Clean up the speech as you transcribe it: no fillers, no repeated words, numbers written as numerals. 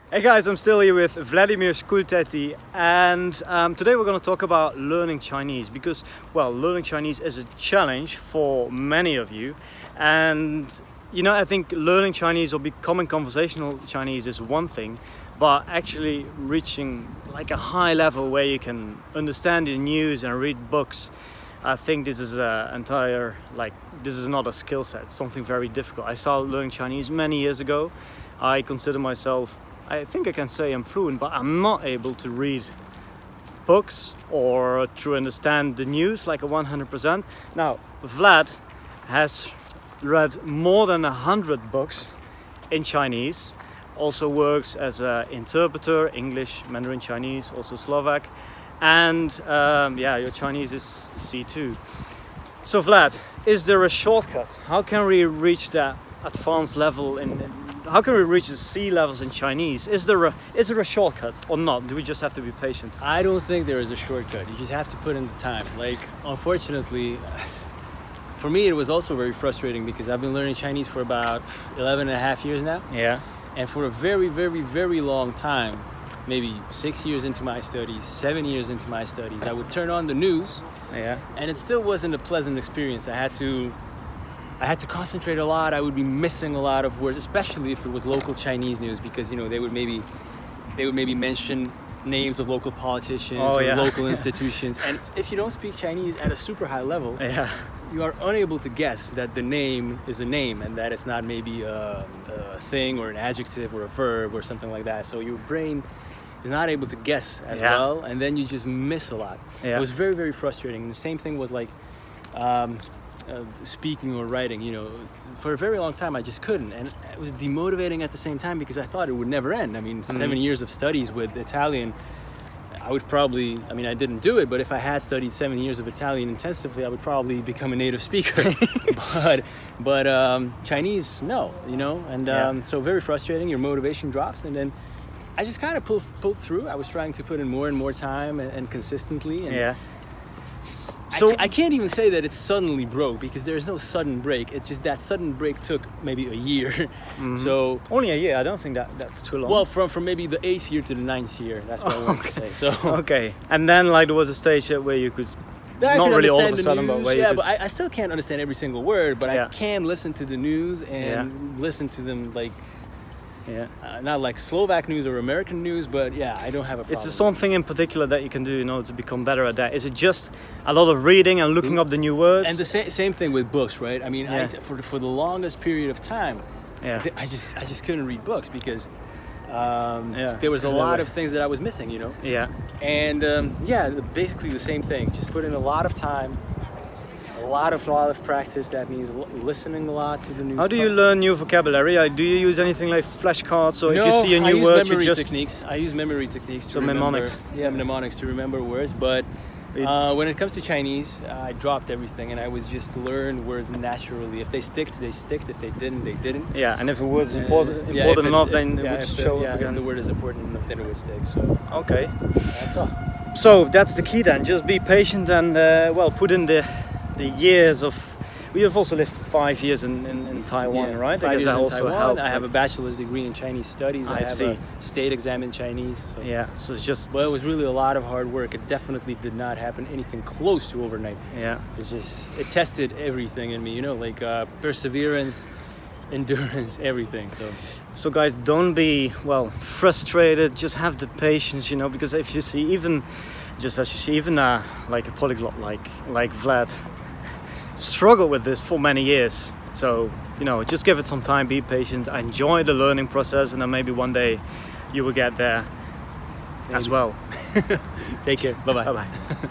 Hey guys, I'm still here with Vladimir Skultety, and today we're going to talk about learning Chinese because, well, learning Chinese is a challenge for many of you. And I think learning Chinese or becoming conversational Chinese is one thing, but actually reaching like a high level where you can understand the news and read books, I think this is this is not a skill set. It's something very difficult. I started learning Chinese many years ago. I consider myself, I think I can say I'm fluent, but I'm not able to read books or to understand the news like a 100%. Now, Vlad has read more than 100 books in Chinese, also works as an interpreter, English, Mandarin Chinese, also Slovak, and your Chinese is C2. So Vlad, is there a shortcut? How can we reach that advanced level how can we reach the C levels in Chinese? Is there a shortcut or not? Do we just have to be patient? I don't think there is a shortcut. You just have to put in the time. Unfortunately, for me, it was also very frustrating because I've been learning Chinese for about 11 and a half years now. Yeah. And for a very, very, very long time, maybe 6 years into my studies, 7 years into my studies, I would turn on the news. Yeah. And it still wasn't a pleasant experience. I had to concentrate a lot. I would be missing a lot of words, especially if it was local Chinese news, because they would maybe mention names of local politicians or local institutions. And if you don't speak Chinese at a super high level, you are unable to guess that the name is a name and that it's not maybe a thing or an adjective or a verb or something like that. So your brain is not able to guess as well, and then you just miss a lot. It was very, very frustrating. And the same thing was speaking or writing, for a very long time I just couldn't, and it was demotivating at the same time because I thought it would never end. I mean, 7 years of studies with Italian, I didn't do it, but if I had studied 7 years of Italian intensively, I would probably become a native speaker. but Chinese, no, and so very frustrating. Your motivation drops, and then I just kind of pulled through. I was trying to put in more and more time and consistently, and so I can't even say that it suddenly broke because there's no sudden break. It's just that sudden break took maybe a year. Mm-hmm. So only a year. I don't think that's too long. Well, from maybe the 8th year to the 9th year. That's what I want to say. So okay, and then there was a stage where you could not really all of a sudden, but where but I still can't understand every single word. But I can listen to the news and listen to them not like Slovak news or American news, but I don't have a problem. Is there something in particular that you can do in order to become better at that? Is it just a lot of reading and looking up the new words? And the same thing with books, right? I mean, for the longest period of time, I just couldn't read books because there was a lot of things that I was missing, Yeah. And basically the same thing. Just put in a lot of time. A lot of practice. That means listening a lot to the news. How do you learn new vocabulary? Do you use anything like flashcards, or if you see a new word, you just... I use memory techniques to remember. Mnemonics. Yeah, mnemonics to remember words. But when it comes to Chinese, I dropped everything and I would just learn words naturally. If they sticked, they sticked. If they didn't, they didn't. Yeah, and if a word is important enough, then it would show up again. If the word is important enough, then it would stick. So okay, that's all. So that's the key then. Just be patient and put in the years of... We have also lived 5 years in Taiwan, right? 5 years that in also Taiwan. helps. I have a bachelor's degree in Chinese studies. I have a state exam in Chinese. So. Yeah, so it's just... Well, it was really a lot of hard work. It definitely did not happen anything close to overnight. Yeah. It tested everything in me, perseverance, endurance, everything. So guys, don't be, frustrated. Just have the patience, because if you see even like a polyglot like Vlad, struggle with this for many years. So just give it some time, be patient, enjoy the learning process, and then maybe one day you will get there as well. Take care. Bye bye. Bye bye.